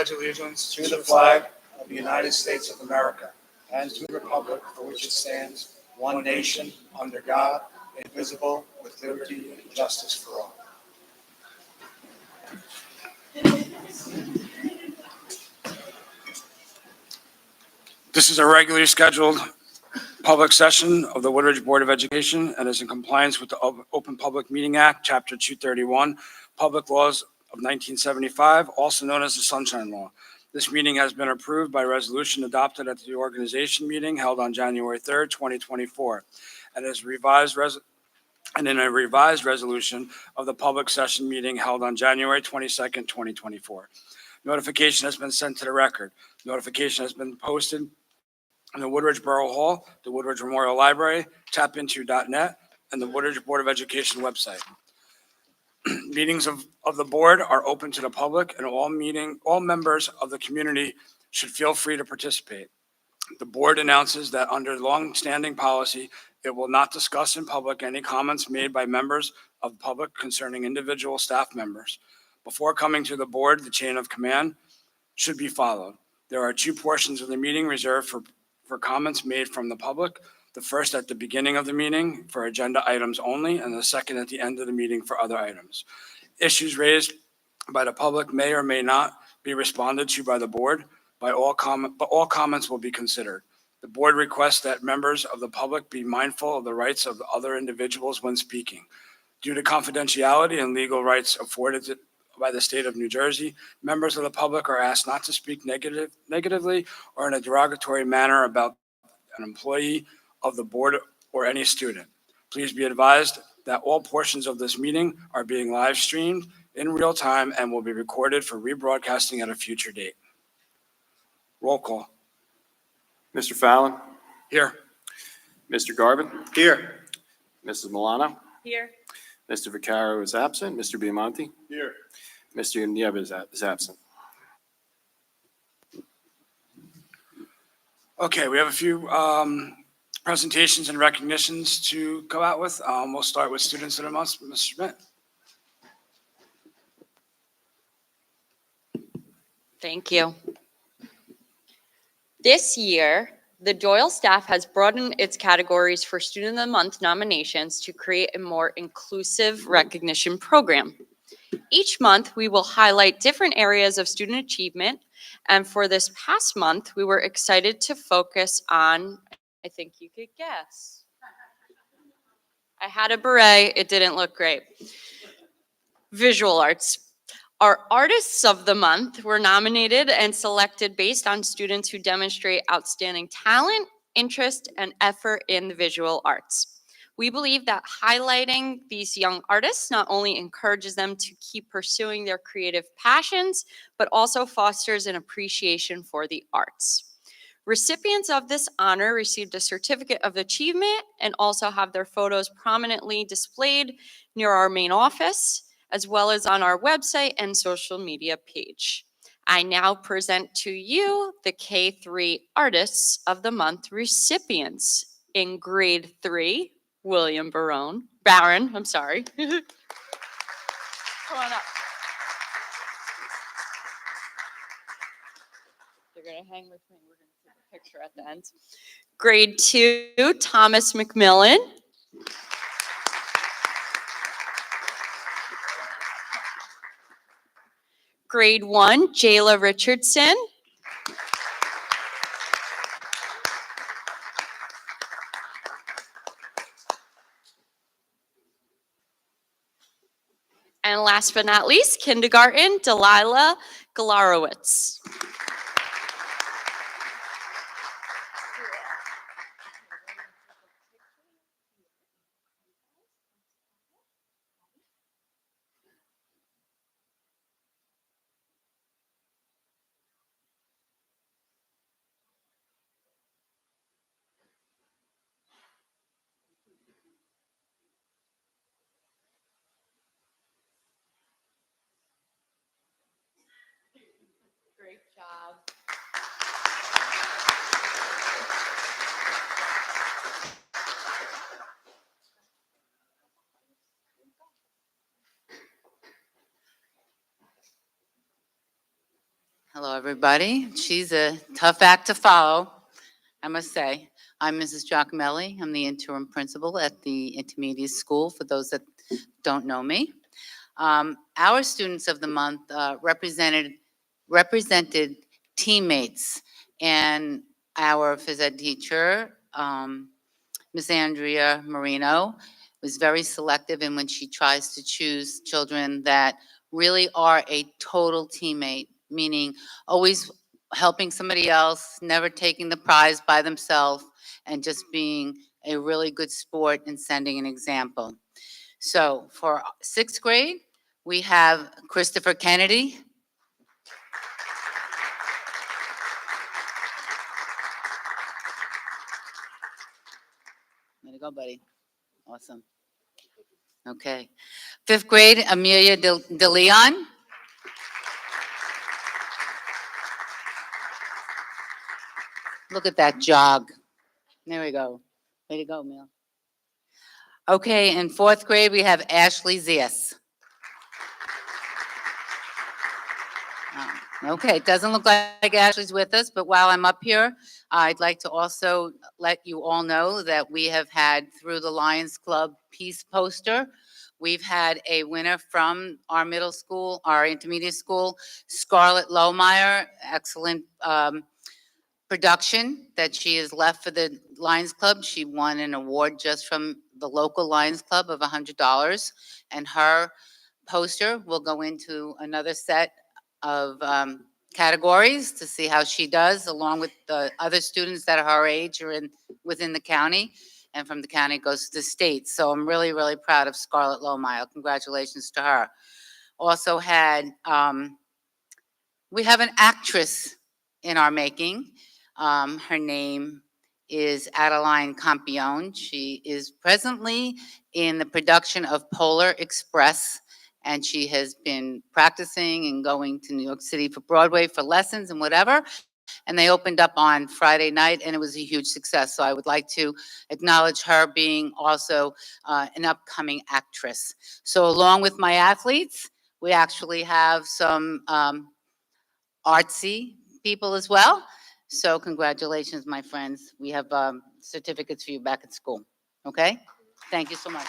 pledge allegiance to the flag of the United States of America and to the republic for which it stands, one nation, under God, indivisible, with liberty and justice for all. This is a regularly scheduled public session of the Woodridge Board of Education and is in compliance with the Open Public Meeting Act, Chapter 231, Public Laws of 1975, also known as the Sunshine Law. This meeting has been approved by resolution adopted at the organization meeting held on January 3rd, 2024, and is in a revised resolution of the public session meeting held on January 22nd, 2024. Notification has been sent to the record. Notification has been posted in the Woodridge Borough Hall, the Woodridge Memorial Library, tapinto.net, and the Woodridge Board of Education website. Meetings of the board are open to the public, and all members of the community should feel free to participate. The board announces that under long-standing policy, it will not discuss in public any comments made by members of the public concerning individual staff members. Before coming to the board, the chain of command should be followed. There are two portions of the meeting reserved for comments made from the public. The first at the beginning of the meeting for agenda items only, and the second at the end of the meeting for other items. Issues raised by the public may or may not be responded to by the board, but all comments will be considered. The board requests that members of the public be mindful of the rights of other individuals when speaking. Due to confidentiality and legal rights afforded by the state of New Jersey, members of the public are asked not to speak negatively or in a derogatory manner about an employee of the board or any student. Please be advised that all portions of this meeting are being live streamed in real time and will be recorded for rebroadcasting at a future date. Roll call. Mr. Fallon? Here. Mr. Garvin? Here. Mrs. Milano? Here. Mr. Vaccaro is absent. Mr. Biamonte? Here. Mr. Nieva is absent. Okay, we have a few presentations and recognitions to go out with. We'll start with Students of the Month, Mr. Schmidt. Thank you. This year, the Doyle staff has broadened its categories for Student of the Month nominations to create a more inclusive recognition program. Each month, we will highlight different areas of student achievement. And for this past month, we were excited to focus on, I think you could guess. I had a beret, it didn't look great. Visual arts. Our Artists of the Month were nominated and selected based on students who demonstrate outstanding talent, interest, and effort in the visual arts. We believe that highlighting these young artists not only encourages them to keep pursuing their creative passions, but also fosters an appreciation for the arts. Recipients of this honor received a certificate of achievement and also have their photos prominently displayed near our main office, as well as on our website and social media page. I now present to you the K-3 Artists of the Month recipients. In grade 3, William Barron, I'm sorry. Come on up. You're gonna hang with me. We're gonna take a picture at the end. Grade 2, Thomas McMillan. Grade 1, Jayla Richardson. And last but not least, kindergarten, Delilah Galarowitz. Great job. Hello, everybody. She's a tough act to follow, I must say. I'm Mrs. Giacomelli. I'm the interim principal at the intermediate school, for those that don't know me. Our students of the month represented teammates, and our phys ed teacher, Ms. Andrea Marino, was very selective in when she tries to choose children that really are a total teammate, meaning always helping somebody else, never taking the prize by themselves, and just being a really good sport and setting an example. So for sixth grade, we have Christopher Kennedy. Way to go, buddy. Awesome. Okay. Fifth grade, Amelia De Leon. Look at that jog. There we go. Way to go, Mel. Okay, in fourth grade, we have Ashley Zias. Okay, it doesn't look like Ashley's with us, but while I'm up here, I'd like to also let you all know that we have had, through the Lions Club Peace Poster, we've had a winner from our middle school, our intermediate school, Scarlett Lohmeyer. Excellent production that she has left for the Lions Club. She won an award just from the local Lions Club of $100, and her poster will go into another set of categories to see how she does, along with the other students that are her age or within the county. And from the county it goes to the state. So I'm really, really proud of Scarlett Lohmeyer. Congratulations to her. Also had, we have an actress in our making. Her name is Adeline Campione. She is presently in the production of Polar Express, and she has been practicing and going to New York City for Broadway for lessons and whatever. And they opened up on Friday night, and it was a huge success. So I would like to acknowledge her being also an upcoming actress. So along with my athletes, we actually have some artsy people as well. So congratulations, my friends. We have certificates for you back at school. Okay? Thank you so much.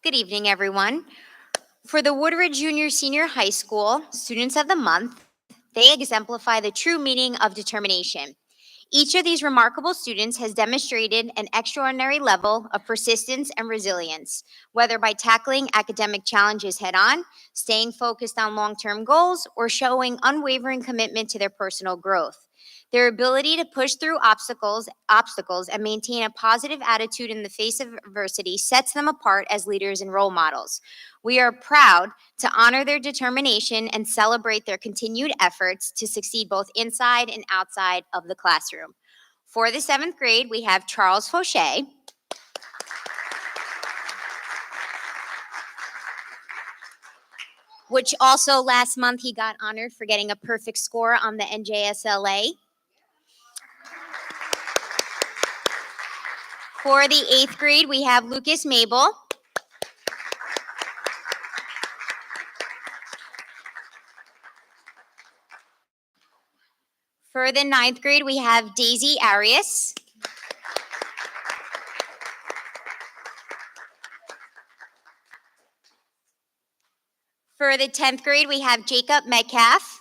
Good evening, everyone. For the Woodridge Junior Senior High School Students of the Month, they exemplify the true meaning of determination. Each of these remarkable students has demonstrated an extraordinary level of persistence and resilience, whether by tackling academic challenges head-on, staying focused on long-term goals, or showing unwavering commitment to their personal growth. Their ability to push through obstacles and maintain a positive attitude in the face of adversity sets them apart as leaders and role models. We are proud to honor their determination and celebrate their continued efforts to succeed both inside and outside of the classroom. For the 7th grade, we have Charles Fauché, which also last month he got honored for getting a perfect score on the NJSLA. For the 8th grade, we have Lucas Mabel. For the 9th grade, we have Daisy Arias. For the 10th grade, we have Jacob Metcalf.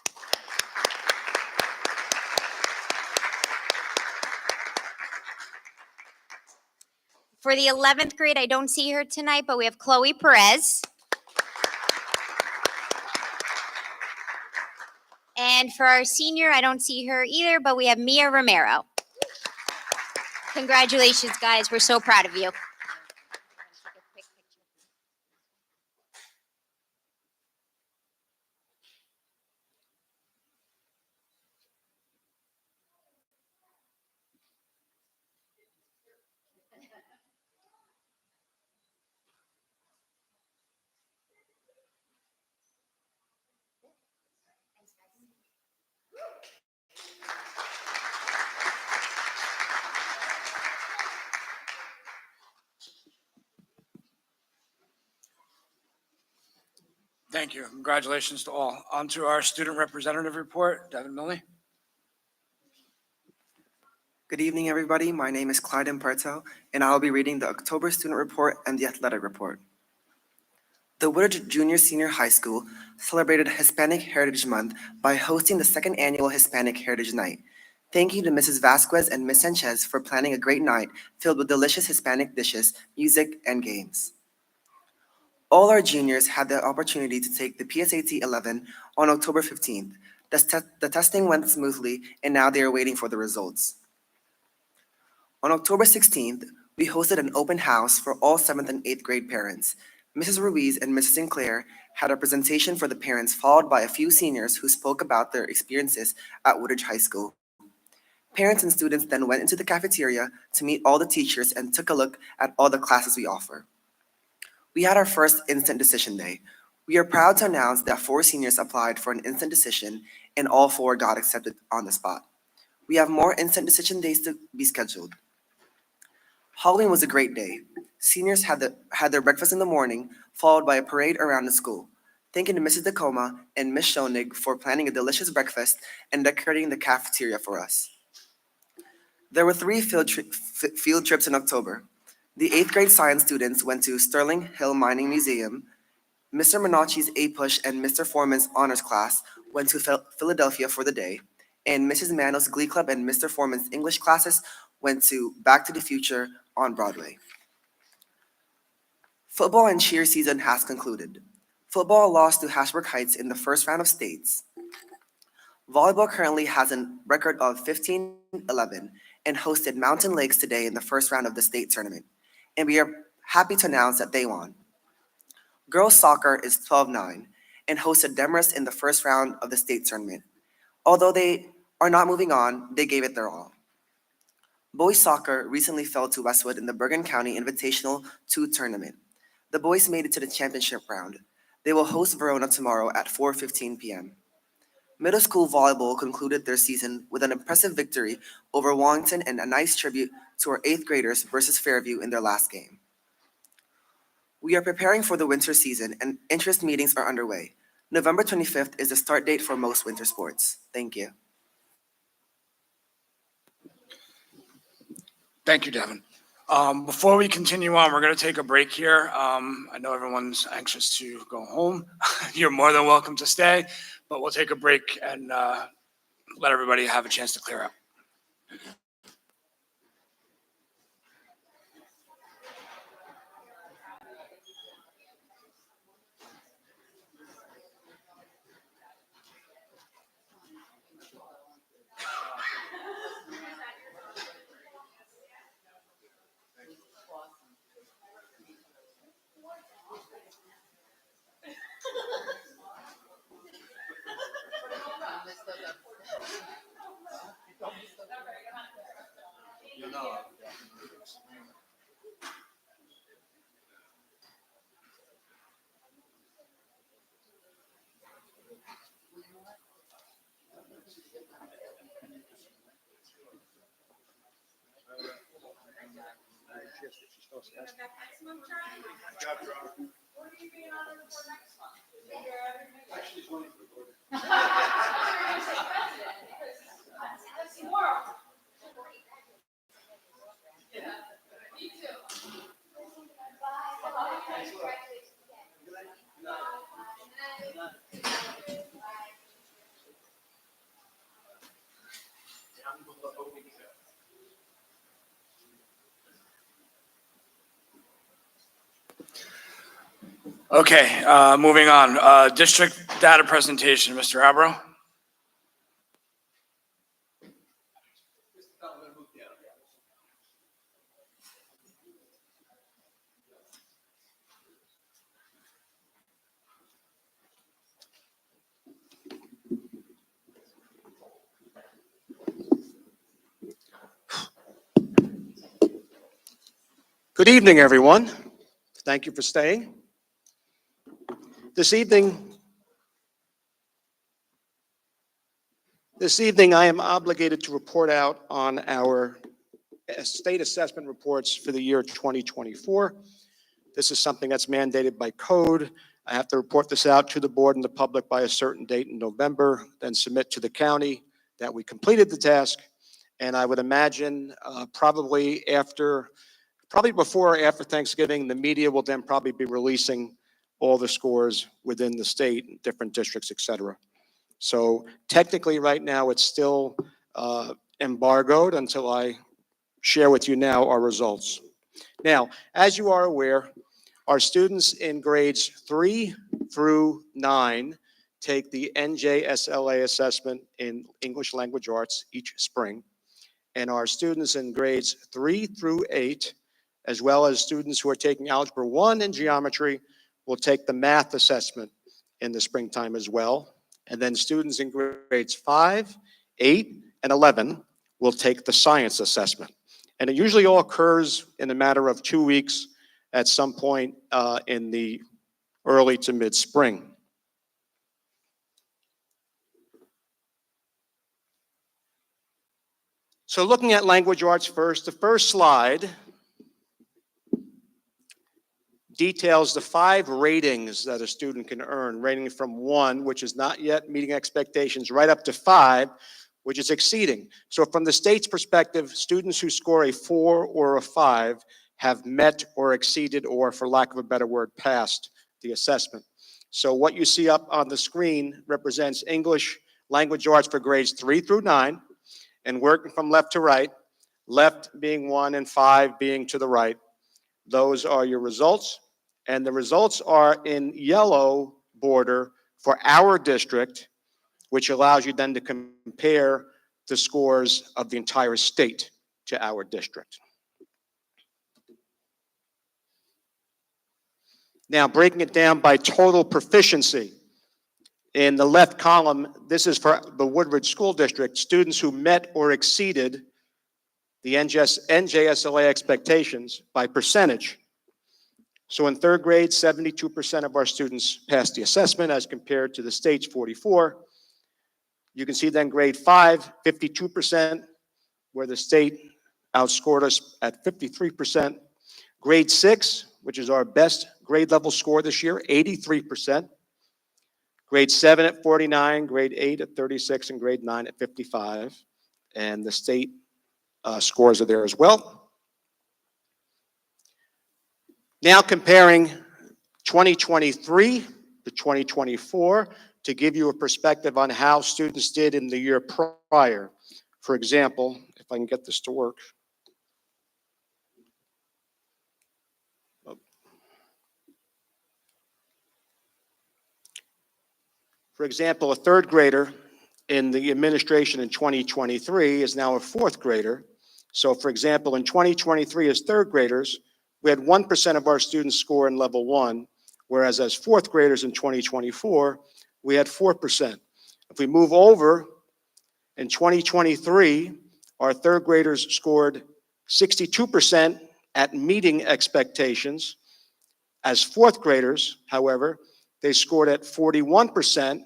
For the 11th grade, I don't see her tonight, but we have Chloe Perez. And for our senior, I don't see her either, but we have Mia Romero. Congratulations, guys. We're so proud of you. Thank you. Congratulations to all. On to our student representative report. Devin Millie. Good evening, everybody. My name is Clyde Imperto, and I'll be reading the October Student Report and the Athletic Report. The Woodridge Junior Senior High School celebrated Hispanic Heritage Month by hosting the second annual Hispanic Heritage Night. Thank you to Mrs. Vasquez and Ms. Sanchez for planning a great night filled with delicious Hispanic dishes, music, and games. All our juniors had the opportunity to take the PSAT 11 on October 15th. The testing went smoothly, and now they are waiting for the results. On October 16th, we hosted an open house for all 7th and 8th grade parents. Mrs. Ruiz and Mrs. Sinclair had a presentation for the parents, followed by a few seniors who spoke about their experiences at Woodridge High School. Parents and students then went into the cafeteria to meet all the teachers and took a look at all the classes we offer. We had our first instant decision day. We are proud to announce that 4 seniors applied for an instant decision, and all 4 got accepted on the spot. We have more instant decision days to be scheduled. Halloween was a great day. Seniors had their breakfast in the morning, followed by a parade around the school. Thank you to Mrs. Tacoma and Ms. Schoenig for planning a delicious breakfast and decorating the cafeteria for us. There were 3 field trips in October. The 8th grade science students went to Sterling Hill Mining Museum. Mr. Menacci's A-Push and Mr. Foreman's honors class went to Philadelphia for the day, and Mrs. Mano's Glee Club and Mr. Foreman's English classes went to Back to the Future on Broadway. Football and cheer season has concluded. Football lost to Hashbrook Heights in the first round of states. Volleyball currently has a record of 15-11 and hosted Mountain Lakes today in the first round of the state tournament, and we are happy to announce that they won. Girls soccer is 12-9 and hosted Demorest in the first round of the state tournament. Although they are not moving on, they gave it their all. Boys soccer recently fell to Westwood in the Bergen County Invitational 2 tournament. The boys made it to the championship round. They will host Verona tomorrow at 4:15 p.m. Middle school volleyball concluded their season with an impressive victory over Wallington and a nice tribute to our 8th graders versus Fairview in their last game. We are preparing for the winter season and interest meetings are underway. November 25th is the start date for most winter sports. Thank you. Thank you, Devin. Before we continue on, we're going to take a break here. I know everyone's anxious to go home. You're more than welcome to stay, but we'll take a break and let everybody have a chance to clear out. Okay, moving on. District data presentation, Mr. Abro. Good evening, everyone. Thank you for staying. This evening, This evening, I am obligated to report out on our state assessment reports for the year 2024. This is something that's mandated by code. I have to report this out to the board and the public by a certain date in November, then submit to the county that we completed the task. And I would imagine probably before or after Thanksgiving, the media will then probably be releasing all the scores within the state, different districts, et cetera. So technically, right now, it's still embargoed until I share with you now our results. Now, as you are aware, our students in grades 3 through 9 take the NJSLA assessment in English Language Arts each spring. And our students in grades 3 through 8, as well as students who are taking Algebra 1 and Geometry, will take the math assessment in the springtime as well. And then students in grades 5, 8, and 11 will take the science assessment. And it usually all occurs in a matter of 2 weeks at some point in the early to mid-spring. So looking at language arts first, the first slide details the 5 ratings that a student can earn, ranging from 1, which is not yet meeting expectations, right up to 5, which is exceeding. So from the state's perspective, students who score a 4 or a 5 have met or exceeded, or for lack of a better word, passed the assessment. So what you see up on the screen represents English language arts for grades 3 through 9, and working from left to right, left being 1 and 5 being to the right. Those are your results, and the results are in yellow border for our district, which allows you then to compare the scores of the entire state to our district. Now, breaking it down by total proficiency. In the left column, this is for the Woodridge School District, students who met or exceeded the NJSLA expectations by percentage. So in 3rd grade, 72% of our students passed the assessment as compared to the state's 44%. You can see then grade 5, 52%, where the state outscored us at 53%. Grade 6, which is our best grade level score this year, 83%. Grade 7 at 49, grade 8 at 36, and grade 9 at 55. And the state scores are there as well. Now comparing 2023 to 2024 to give you a perspective on how students did in the year prior. For example, if I can get this to work. For example, a 3rd grader in the administration in 2023 is now a 4th grader. So for example, in 2023 as 3rd graders, we had 1% of our students score in level 1, whereas as 4th graders in 2024, we had 4%. If we move over, in 2023, our 3rd graders scored 62% at meeting expectations. As 4th graders, however, they scored at 41%.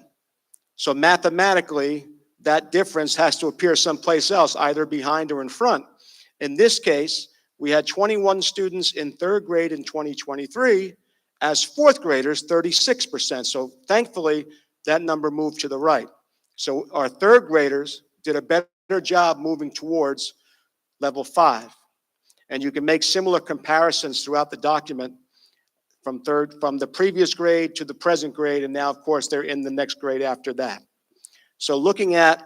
So mathematically, that difference has to appear someplace else, either behind or in front. In this case, we had 21 students in 3rd grade in 2023. As 4th graders, 36%. So thankfully, that number moved to the right. So our 3rd graders did a better job moving towards level 5. And you can make similar comparisons throughout the document from the previous grade to the present grade, and now, of course, they're in the next grade after that. So looking at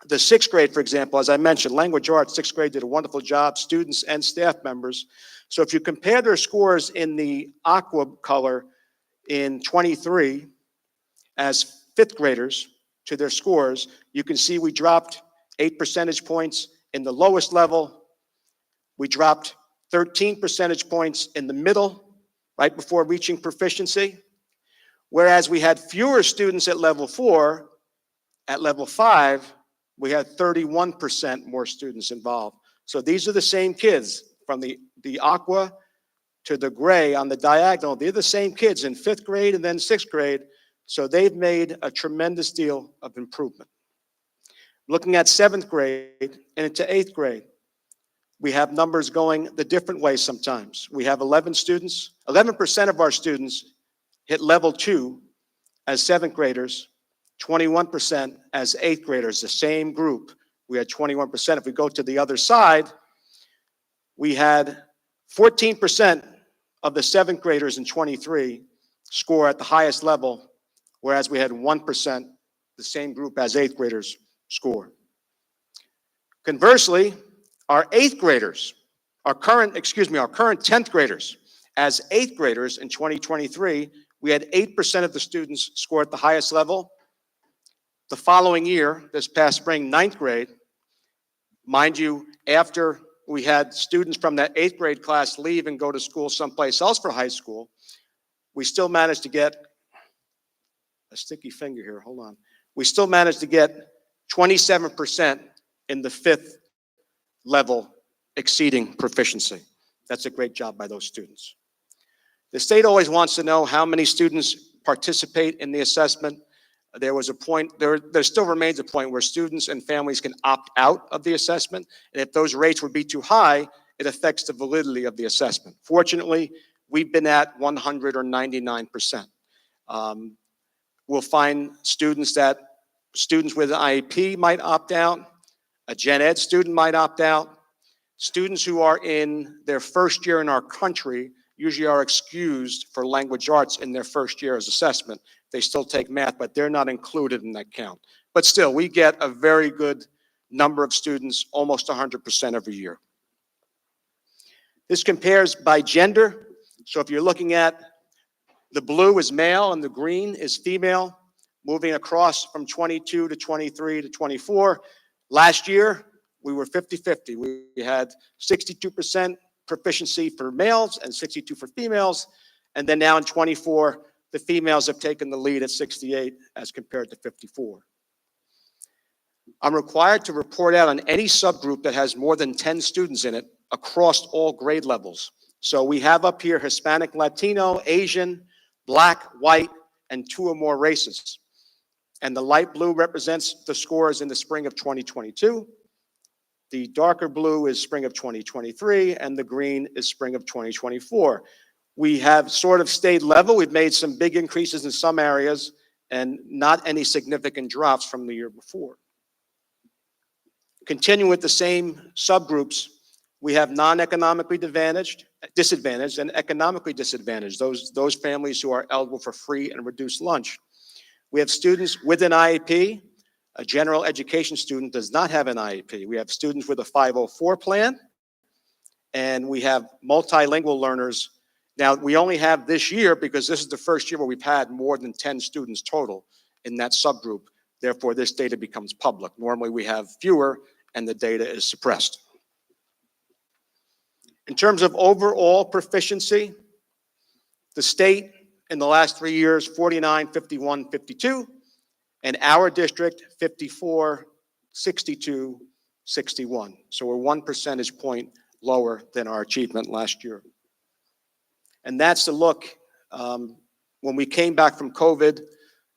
the 6th grade, for example, as I mentioned, language arts, 6th grade did a wonderful job, students and staff members. So if you compare their scores in the aqua color in 23 as 5th graders to their scores, you can see we dropped 8 percentage points in the lowest level. We dropped 13 percentage points in the middle, right before reaching proficiency. Whereas we had fewer students at level 4, at level 5, we had 31% more students involved. So these are the same kids from the aqua to the gray on the diagonal. They're the same kids in 5th grade and then 6th grade. So they've made a tremendous deal of improvement. Looking at seventh grade and into eighth grade, we have numbers going the different way sometimes. We have 11% of our students hit level 2 as seventh graders, 21% as eighth graders, the same group. We had 21%. If we go to the other side, we had 14% of the seventh graders in 23 score at the highest level, whereas we had 1%, the same group as eighth graders, score. Conversely, our eighth graders, our current 10th graders, as eighth graders in 2023, we had 8% of the students score at the highest level. The following year, this past spring, ninth grade, mind you, after we had students from that eighth grade class leave and go to school someplace else for high school, we still managed to get a sticky finger here, hold on. We still managed to get 27% in the fifth level exceeding proficiency. That's a great job by those students. The state always wants to know how many students participate in the assessment. There was a point, there still remains a point where students and families can opt out of the assessment. And if those rates would be too high, it affects the validity of the assessment. Fortunately, we've been at 100 or 99%. We'll find students with an IEP might opt out. A gen ed student might opt out. Students who are in their first year in our country usually are excused for language arts in their first year as assessment. They still take math, but they're not included in that count. But still, we get a very good number of students, almost 100% every year. This compares by gender. So if you're looking at the blue is male and the green is female, moving across from 22 to 23 to 24. Last year, we were 50-50. We had 62% proficiency for males and 62 for females. And then now in 24, the females have taken the lead at 68 as compared to 54. I'm required to report out on any subgroup that has more than 10 students in it across all grade levels. So we have up here Hispanic, Latino, Asian, Black, white, and 2 or more races. And the light blue represents the scores in the spring of 2022. The darker blue is spring of 2023, and the green is spring of 2024. We have sort of stayed level. We've made some big increases in some areas and not any significant drops from the year before. Continuing with the same subgroups, we have non-economically disadvantaged and economically disadvantaged, those families who are eligible for free and reduced lunch. We have students with an IEP. A general education student does not have an IEP. We have students with a 504 plan, and we have multilingual learners. Now, we only have this year because this is the first year where we've had more than 10 students total in that subgroup. Therefore, this data becomes public. Normally, we have fewer, and the data is suppressed. In terms of overall proficiency, the state in the last 3 years, 49, 51, 52, and our district, 54, 62, 61. So we're 1 percentage point lower than our achievement last year. And that's the look. When we came back from COVID,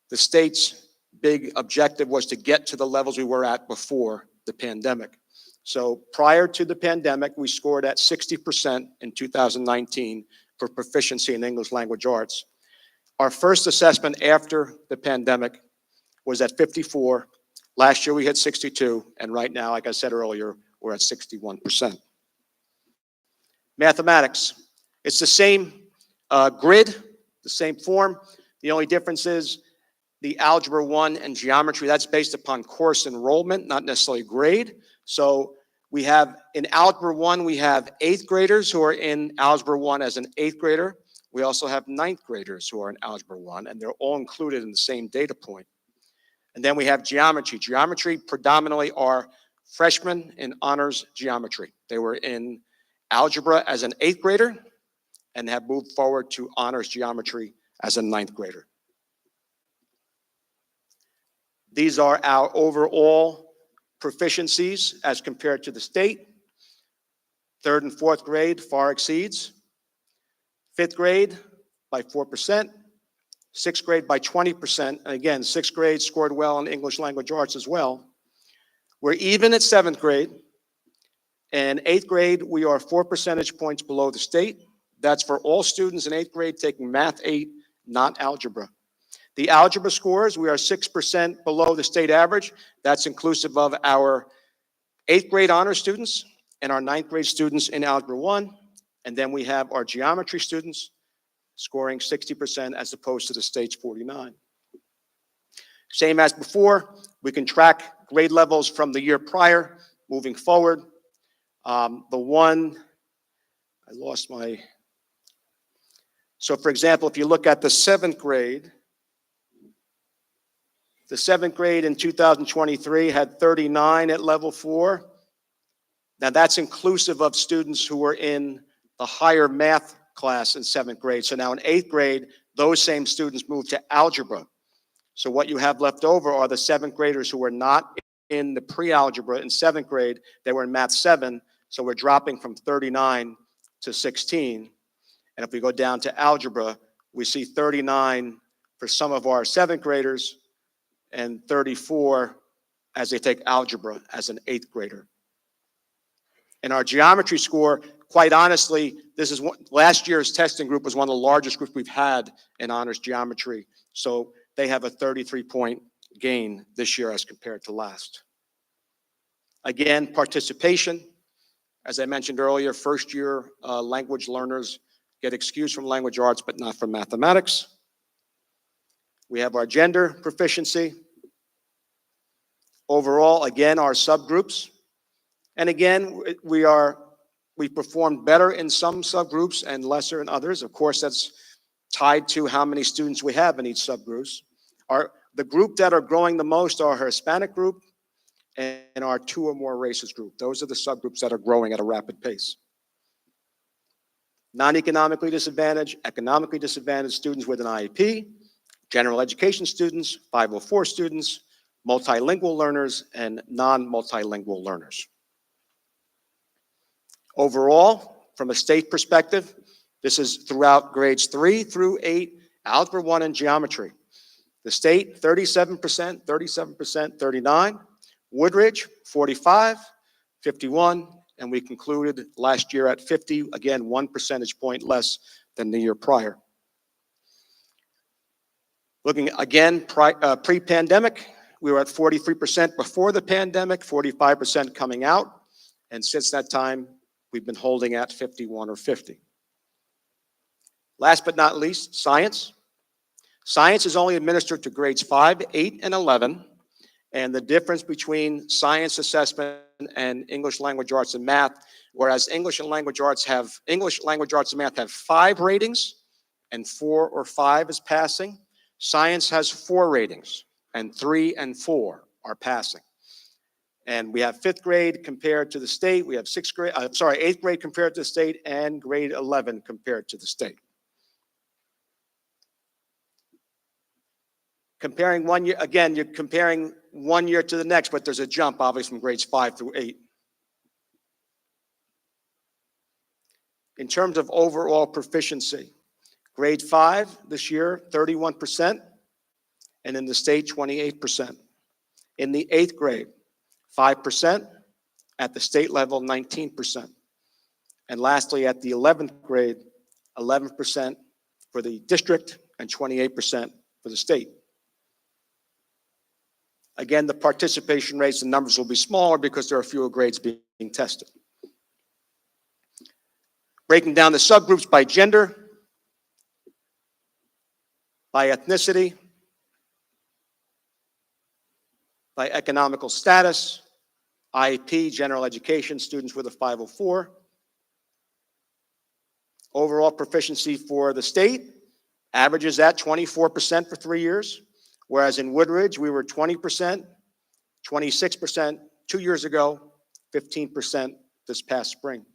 the state's big objective was to get to the levels we were at before the pandemic. So prior to the pandemic, we scored at 60% in 2019 for proficiency in English language arts. Our first assessment after the pandemic was at 54. Last year we hit 62, and right now, like I said earlier, we're at 61%. Mathematics, it's the same grid, the same form. The only difference is the Algebra 1 and geometry, that's based upon course enrollment, not necessarily grade. So we have, in Algebra 1, we have 8th graders who are in Algebra 1 as an 8th grader. We also have 9th graders who are in Algebra 1, and they're all included in the same data point. And then we have geometry. Geometry predominantly are freshmen in honors geometry. They were in algebra as an 8th grader and have moved forward to honors geometry as a 9th grader. These are our overall proficiencies as compared to the state. 3rd and 4th grade far exceeds. 5th grade by 4%. 6th grade by 20%. And again, 6th grade scored well in English language arts as well. We're even at seventh grade. In eighth grade, we are 4 percentage points below the state. That's for all students in eighth grade taking Math 8, not algebra. The algebra scores, we are 6% below the state average. That's inclusive of our eighth grade honor students and our ninth grade students in Algebra 1. And then we have our geometry students scoring 60% as opposed to the state's 49. Same as before, we can track grade levels from the year prior, moving forward. So for example, if you look at the seventh grade in 2023 had 39 at level 4. Now that's inclusive of students who were in the higher math class in seventh grade. So now in eighth grade, those same students moved to algebra. So what you have left over are the seventh graders who were not in the pre-algebra in seventh grade. They were in Math 7. So we're dropping from 39 to 16. And if we go down to algebra, we see 39 for some of our seventh graders and 34 as they take algebra as an eighth grader. And our geometry score, quite honestly, last year's testing group was one of the largest groups we've had in honors geometry. So they have a 33-point gain this year as compared to last. Again, participation. As I mentioned earlier, first-year language learners get excused from language arts, but not from mathematics. We have our gender proficiency. Overall, again, our subgroups. And again, we performed better in some subgroups and lesser in others. Of course, that's tied to how many students we have in each subgroups. The group that are growing the most are our Hispanic group and our 2 or more races group. Those are the subgroups that are growing at a rapid pace. Non-economically disadvantaged, economically disadvantaged students with an IEP, general education students, 504 students, multilingual learners, and non-multilingual learners. Overall, from a state perspective, this is throughout grades 3 through 8, Algebra 1 and geometry. The state, 37%, 37%, 39. Woodridge, 45, 51, and we concluded last year at 50, again, 1 percentage point less than the year prior. Looking again, pre-pandemic, we were at 43% before the pandemic, 45% coming out, and since that time, we've been holding at 51 or 50. Last but not least, science. Science is only administered to grades 5, 8, and 11, and the difference between science assessment and English language arts and math, whereas English language arts and math have 5 ratings, and 4 or 5 is passing. Science has 4 ratings, and 3 and 4 are passing. And we have 5th grade compared to the state. We have 8th grade compared to the state, and grade 11 compared to the state. Comparing 1 year, again, you're comparing 1 year to the next, but there's a jump, obviously, from grades 5 through 8. In terms of overall proficiency, grade 5 this year, 31%, and in the state, 28%. In the 8th grade, 5%, at the state level, 19%. And lastly, at the 11th grade, 11% for the district and 28% for the state. Again, the participation rates and numbers will be smaller because there are fewer grades being tested. Breaking down the subgroups by gender, by ethnicity, by economical status, IEP, general education, students with a 504. Overall proficiency for the state averages at 24% for 3 years, whereas in Woodridge, we were 20%, 26% 2 years ago, 15% this past spring.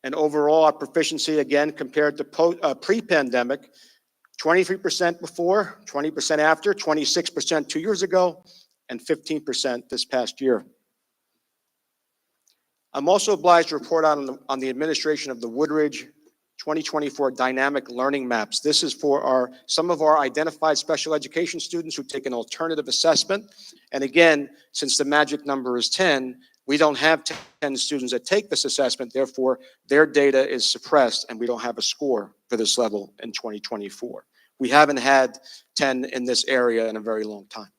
And overall, our proficiency, again, compared to pre-pandemic, 23% before, 20% after, 26% 2 years ago, and 15% this past year. I'm also obliged to report on the administration of the Woodridge 2024 dynamic learning maps. This is for some of our identified special education students who take an alternative assessment. And again, since the magic number is 10, we don't have 10 students that take this assessment. Therefore, their data is suppressed and we don't have a score for this level in 2024. We haven't had 10 in this area in a very long time.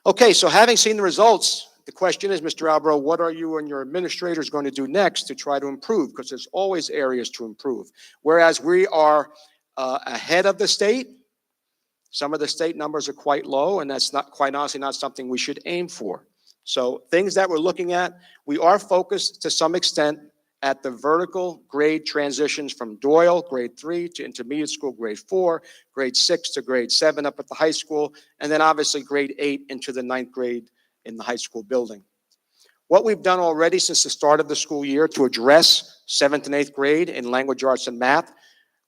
Okay, so having seen the results, the question is, Mr. Albro, what are you and your administrators going to do next to try to improve? Because there's always areas to improve. Whereas we are ahead of the state, some of the state numbers are quite low, and that's not, quite honestly, not something we should aim for. So things that we're looking at, we are focused to some extent at the vertical grade transitions from Doyle, grade 3, to intermediate school, grade 4, grade 6 to grade 7 up at the high school, and then obviously grade 8 into the 9th grade in the high school building. What we've done already since the start of the school year to address 7th and 8th grade in language arts and math,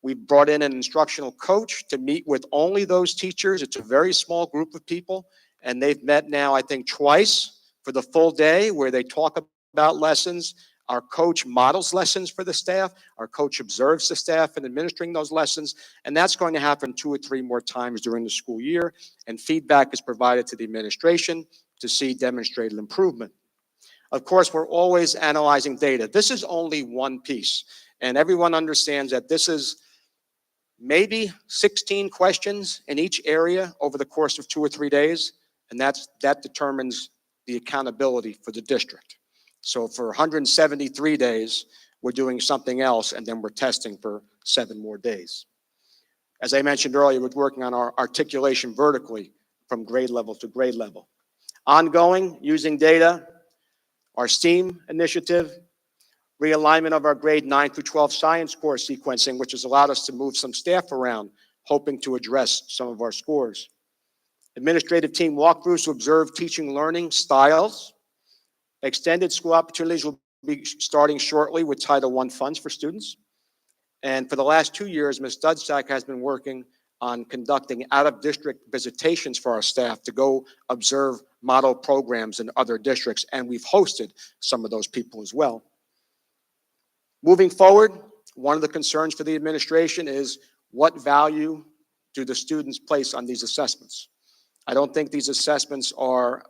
we've brought in an instructional coach to meet with only those teachers. It's a very small group of people, and they've met now, I think, twice for the full day where they talk about lessons. Our coach models lessons for the staff. Our coach observes the staff in administering those lessons, and that's going to happen 2 or 3 more times during the school year, and feedback is provided to the administration to see demonstrated improvement. Of course, we're always analyzing data. This is only one piece, and everyone understands that this is maybe 16 questions in each area over the course of 2 or 3 days, and that determines the accountability for the district. So for 173 days, we're doing something else, and then we're testing for 7 more days. As I mentioned earlier, we're working on our articulation vertically from grade level to grade level. Ongoing, using data, our STEAM initiative, realignment of our grade 9 through 12 science course sequencing, which has allowed us to move some staff around, hoping to address some of our scores. Administrative team walkthroughs to observe teaching learning styles. Extended school opportunities will be starting shortly with Title I funds for students. And for the last 2 years, Ms. Dudsack has been working on conducting out-of-district visitations for our staff to go observe model programs in other districts, and we've hosted some of those people as well. Moving forward, one of the concerns for the administration is what value do the students place on these assessments? I don't think these assessments are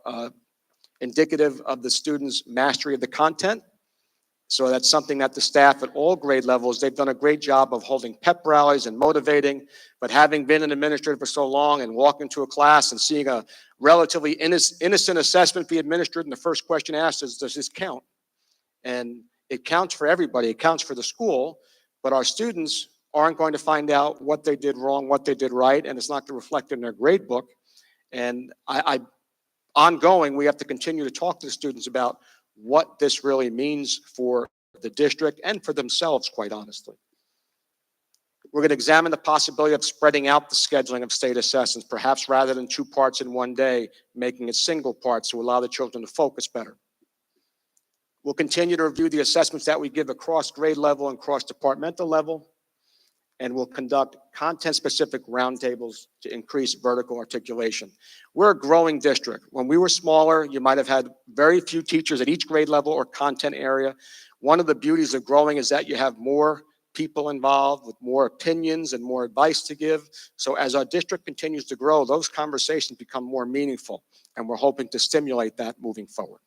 indicative of the students' mastery of the content. So that's something that the staff at all grade levels, they've done a great job of holding pep rallies and motivating, but having been an administrator for so long and walking to a class and seeing a relatively innocent assessment be administered, and the first question asked is, does this count? And it counts for everybody, it counts for the school, but our students aren't going to find out what they did wrong, what they did right, and it's not going to reflect in their grade book. And ongoing, we have to continue to talk to the students about what this really means for the district and for themselves, quite honestly. We're going to examine the possibility of spreading out the scheduling of state assessments, perhaps rather than 2 parts in one day, making it single parts to allow the children to focus better. We'll continue to review the assessments that we give across grade level and cross-departmental level, and we'll conduct content-specific roundtables to increase vertical articulation. We're a growing district. When we were smaller, you might have had very few teachers at each grade level or content area. One of the beauties of growing is that you have more people involved with more opinions and more advice to give. So as our district continues to grow, those conversations become more meaningful, and we're hoping to stimulate that moving forward.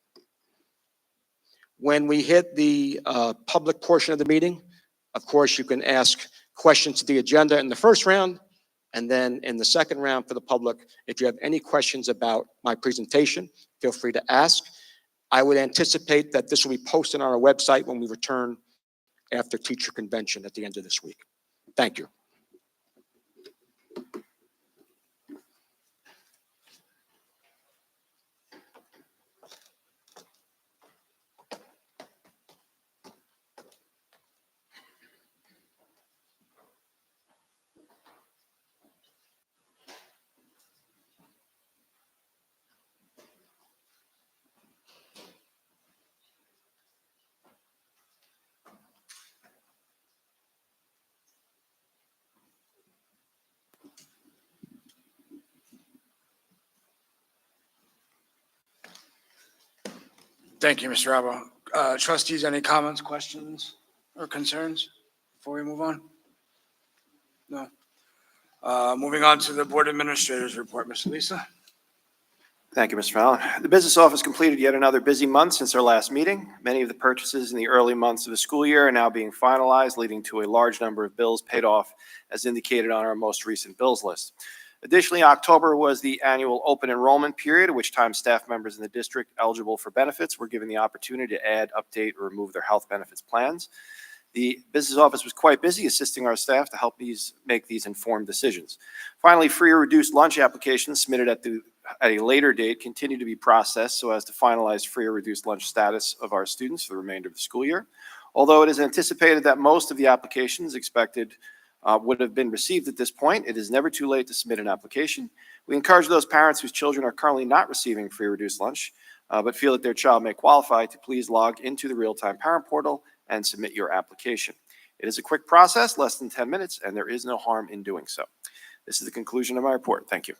When we hit the public portion of the meeting, of course, you can ask questions to the agenda in the first round, and then in the second round for the public, if you have any questions about my presentation, feel free to ask. I would anticipate that this will be posted on our website when we return after teacher convention at the end of this week. Thank you. Thank you, Mr. Albo. Trustees, any comments, questions, or concerns? before we move on? No. Moving on to the Board Administrator's report, Mr. Lisa. Thank you, Mr. Fallon. The business office completed yet another busy month since our last meeting. Many of the purchases in the early months of the school year are now being finalized, leading to a large number of bills paid off, as indicated on our most recent bills list. Additionally, October was the annual open enrollment period, at which time staff members in the district eligible for benefits were given the opportunity to add, update, or remove their health benefits plans. The business office was quite busy assisting our staff to help make these informed decisions. Finally, free or reduced lunch applications submitted at a later date continue to be processed so as to finalize free or reduced lunch status of our students for the remainder of the school year. Although it is anticipated that most of the applications expected would have been received at this point, it is never too late to submit an application. We encourage those parents whose children are currently not receiving free or reduced lunch, but feel that their child may qualify, to please log into the real-time parent portal and submit your application. It is a quick process, less than 10 minutes, and there is no harm in doing so. This is the conclusion of my report. Thank you.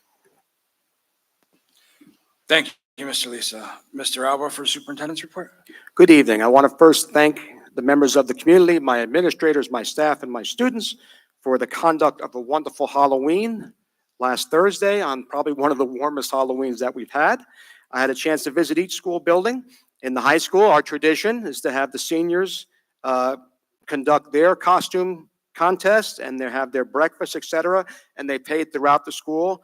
Thank you, Mr. Lisa. Mr. Alba for Superintendent's report. Good evening. I want to first thank the members of the community, my administrators, my staff, and my students for the conduct of a wonderful Halloween last Thursday, on probably one of the warmest Halloweens that we've had. I had a chance to visit each school building. In the high school, our tradition is to have the seniors conduct their costume contest, and they have their breakfast, etc., and they pay it throughout the school.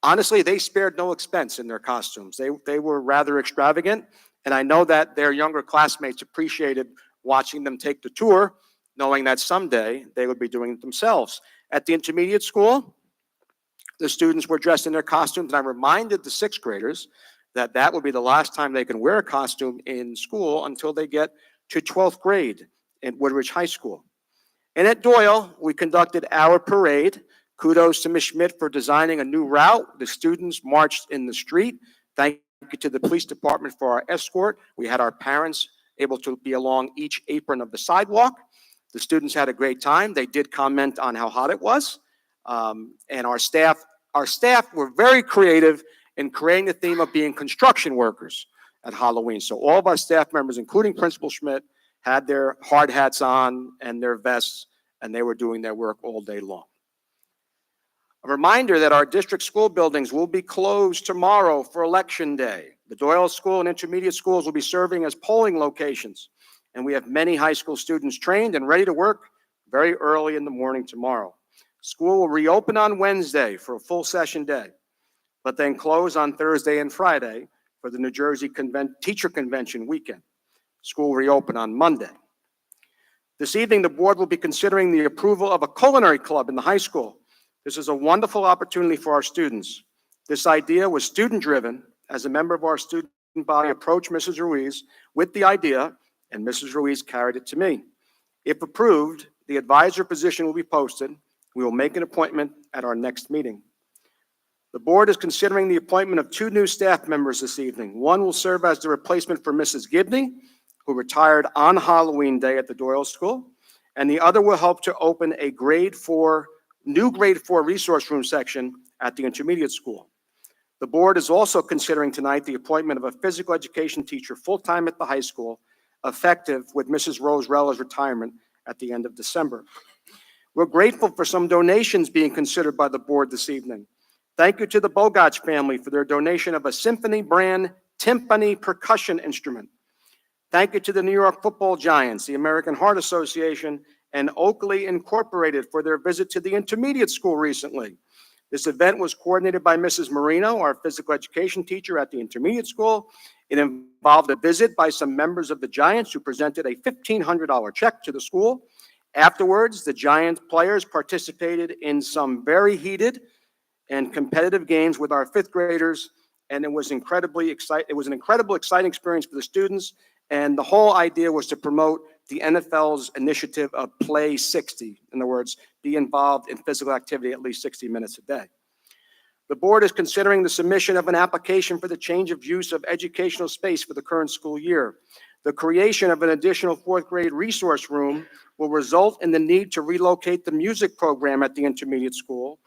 Honestly, they spared no expense in their costumes. They were rather extravagant, and I know that their younger classmates appreciated watching them take the tour, knowing that someday they would be doing it themselves. At the intermediate school, the students were dressed in their costumes, and I reminded the sixth graders that that would be the last time they can wear a costume in school until they get to 12th grade at Woodridge High School. And at Doyle, we conducted our parade. Kudos to Ms. Schmidt for designing a new route. The students marched in the street. Thank you to the police department for our escort. We had our parents able to be along each apron of the sidewalk. The students had a great time. They did comment on how hot it was. And our staff were very creative in creating the theme of being construction workers at Halloween. So all of our staff members, including Principal Schmidt, had their hard hats on and their vests, and they were doing their work all day long. A reminder that our district school buildings will be closed tomorrow for Election Day. The Doyle School and intermediate schools will be serving as polling locations, and we have many high school students trained and ready to work very early in the morning tomorrow. School will reopen on Wednesday for a full session day, but then close on Thursday and Friday for the New Jersey Teacher Convention weekend. School will reopen on Monday. This evening, the board will be considering the approval of a culinary club in the high school. This is a wonderful opportunity for our students. This idea was student-driven, as a member of our student body approached Mrs. Ruiz with the idea, and Mrs. Ruiz carried it to me. If approved, the advisor position will be posted. We will make an appointment at our next meeting. The board is considering the appointment of 2 new staff members this evening. One will serve as the replacement for Mrs. Gibney, who retired on Halloween Day at the Doyle School, and the other will help to open a new grade 4 resource room section at the intermediate school. The board is also considering tonight the appointment of a physical education teacher full-time at the high school, effective with Mrs. Rose Rella's retirement at the end of December. We're grateful for some donations being considered by the board this evening. Thank you to the Bogach family for their donation of a Symphony brand timpani percussion instrument. Thank you to the New York Football Giants, the American Heart Association, and Oakley Incorporated for their visit to the intermediate school recently. This event was coordinated by Mrs. Marino, our physical education teacher at the intermediate school. It involved a visit by some members of the Giants who presented a $1,500 check to the school. Afterwards, the Giants players participated in some very heated and competitive games with our 5th graders, and it was an incredibly exciting experience for the students, and the whole idea was to promote the NFL's initiative of Play 60. In other words, be involved in physical activity at least 60 minutes a day. The board is considering the submission of an application for the change of use of educational space for the current school year. The creation of an additional 4th grade resource room will result in the need to relocate the music program at the intermediate school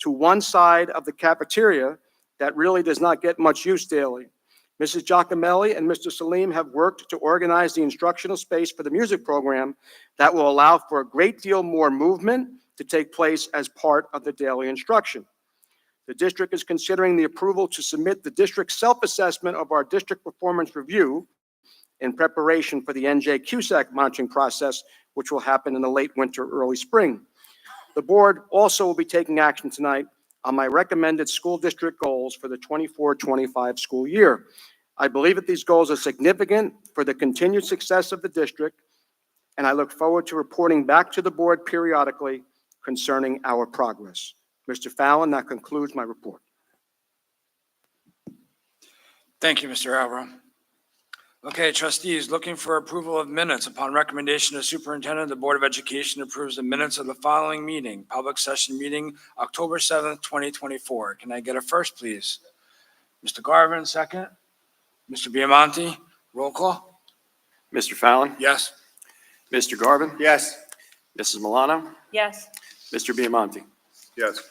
to one side of the cafeteria that really does not get much use daily. Mrs. Giacomelli and Mr. Salim have worked to organize the instructional space for the music program that will allow for a great deal more movement to take place as part of the daily instruction. The district is considering the approval to submit the district self-assessment of our district performance review in preparation for the NJ CUSAC monitoring process, which will happen in the late winter, early spring. The board also will be taking action tonight on my recommended school district goals for the 24-25 school year. I believe that these goals are significant for the continued success of the district, and I look forward to reporting back to the board periodically concerning our progress. Mr. Fallon, that concludes my report. Thank you, Mr. Alvarado. Okay, trustees, looking for approval of minutes. Upon recommendation of superintendent, the Board of Education approves the minutes of the following meeting, public session meeting, October 7th, 2024. Can I get a first, please? Mr. Garvin, second. Mr. Biamonte, roll call. Mr. Fallon? Yes. Mr. Garvin? Yes. Mrs. Milano? Yes. Mr. Biamonte? Yes.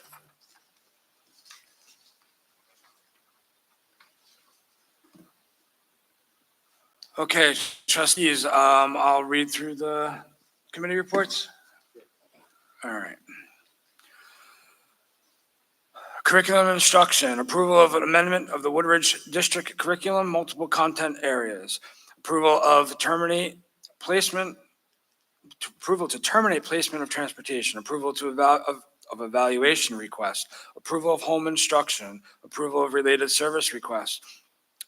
Okay, trustees, I'll read through the committee reports. All right. Curriculum approval of an amendment of the Woodridge District curriculum, multiple content areas. Approval to terminate placement of transportation. Approval of evaluation request. Approval of home instruction. Approval of related service requests.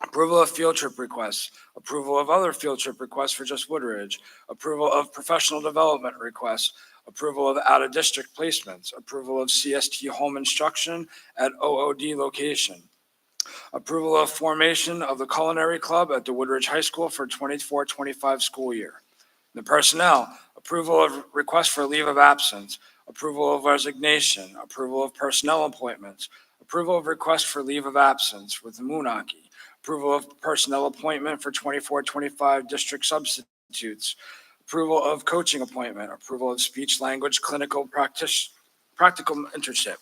Approval of field trip requests, approval of other field trip requests for just Woodridge, approval of professional development requests, approval of out-of-district placements, approval of CST home instruction at OOD location, approval of formation of the culinary club at the Woodridge High School for 24-25 school year. The personnel, approval of request for leave of absence, approval of resignation, approval of personnel appointments, approval of request for leave of absence with the Moonaki, approval of personnel appointment for 24-25 district substitutes, approval of coaching appointment, approval of speech language clinical practical internship,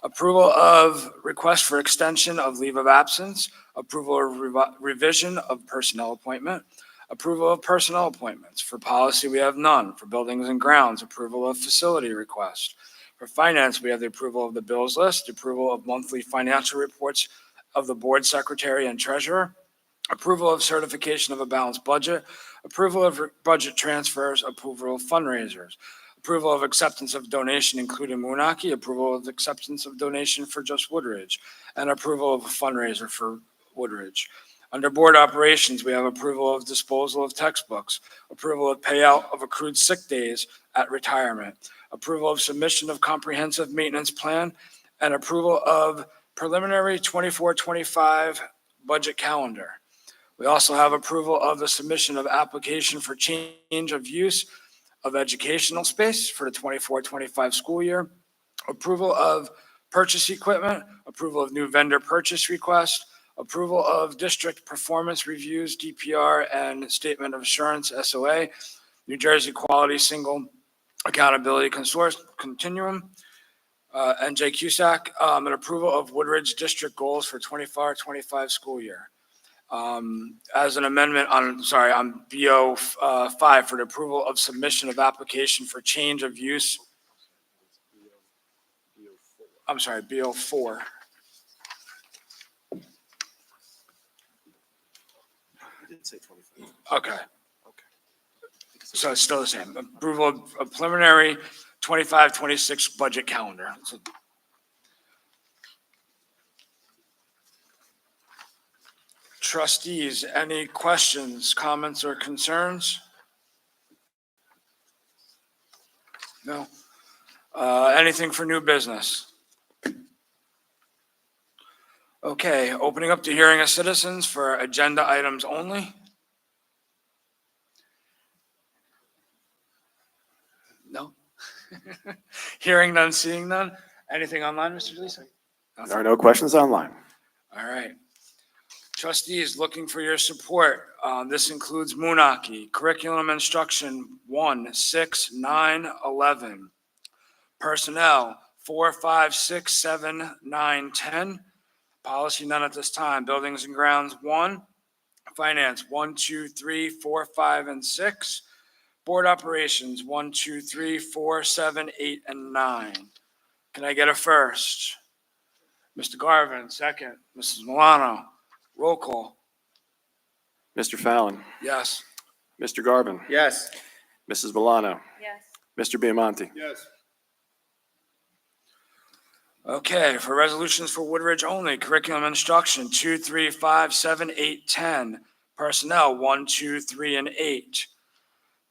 approval of request for extension of leave of absence, approval of revision of personnel appointment, approval of personnel appointments. For policy, we have none. For buildings and grounds, approval of facility request. For finance, we have the approval of the bills list, approval of monthly financial reports of the board secretary and treasurer, approval of certification of a balanced budget, approval of budget transfers, approval of fundraisers, approval of acceptance of donation, including Moonaki, approval of acceptance of donation for just Woodridge, and approval of a fundraiser for Woodridge. Under board operations, we have approval of disposal of textbooks, approval of payout of accrued sick days at retirement, approval of submission of comprehensive maintenance plan, and approval of preliminary 24-25 budget calendar. We also have approval of the submission of application for change of use of educational space for the 24-25 school year, approval of purchase equipment, approval of new vendor purchase request, approval of district performance reviews, DPR, and statement of assurance, SOA, New Jersey Quality Single Accountability Continuum, NJ CUSAC, and approval of Woodridge District goals for 24-25 school year. As an amendment on BO 5 for the approval of submission of application for change of use. I'm sorry, BO 4. Okay. So it's still the same. Approval of preliminary 25-26 budget calendar. So trustees, any questions, comments, or concerns? No? Anything for new business? Okay, opening up the hearing of citizens for agenda items only. No? Hearing none, seeing none. Anything online, Mr. Lisa? There are no questions online. All right. Trustees, looking for your support. This includes Moonaki, Curriculum Instruction 1, 6, 9, 11. Personnel 4, 5, 6, 7, 9, 10. Policy, none at this time. Buildings and grounds, 1. Finance, 1, 2, 3, 4, 5, and 6. Board operations, 1, 2, 3, 4, 7, 8, and 9. Can I get a first? Mr. Garvin, second. Mrs. Milano, roll call. Mr. Fallon, Yes. Mr. Garvin, Yes. Mrs. Milano, Yes. Mr. Biamonte. Yes. Okay, for resolutions for Woodridge only, curriculum instruction, 2, 3, 5, 7, 8, 10. Personnel, 1, 2, 3, and 8.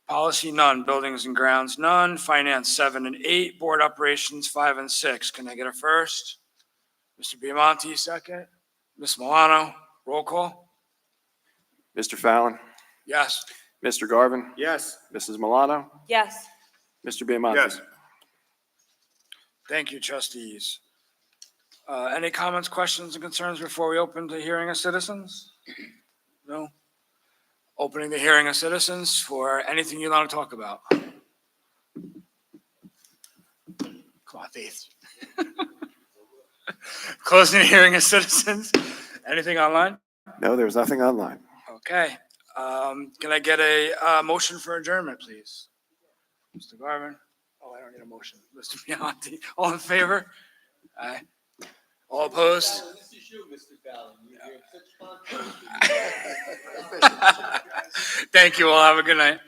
Policy, none. Buildings and grounds, none. Finance, 7 and 8. Board operations, 5 and 6. Can I get a first? Mr. Biamonte, second. Ms. Milano, roll call. Mr. Fallon, Yes. Mr. Garvin, Yes. Mrs. Milano, Yes. Mr. Biamonte. Yes. Thank you, trustees. Any comments, questions, and concerns before we open the hearing of citizens? No? Opening the hearing of citizens for anything you want to talk about. Come on, Faith. Closing the hearing of citizens. Anything online? No, there's nothing online. Okay. Can I get a motion for adjournment, please? Mr. Garvin? Oh, I don't need a motion. Mr. Bianchi, all in favor? Aye. All opposed? This is you, Mr. Fallon. You're such fun. Thank you all. Have a good night.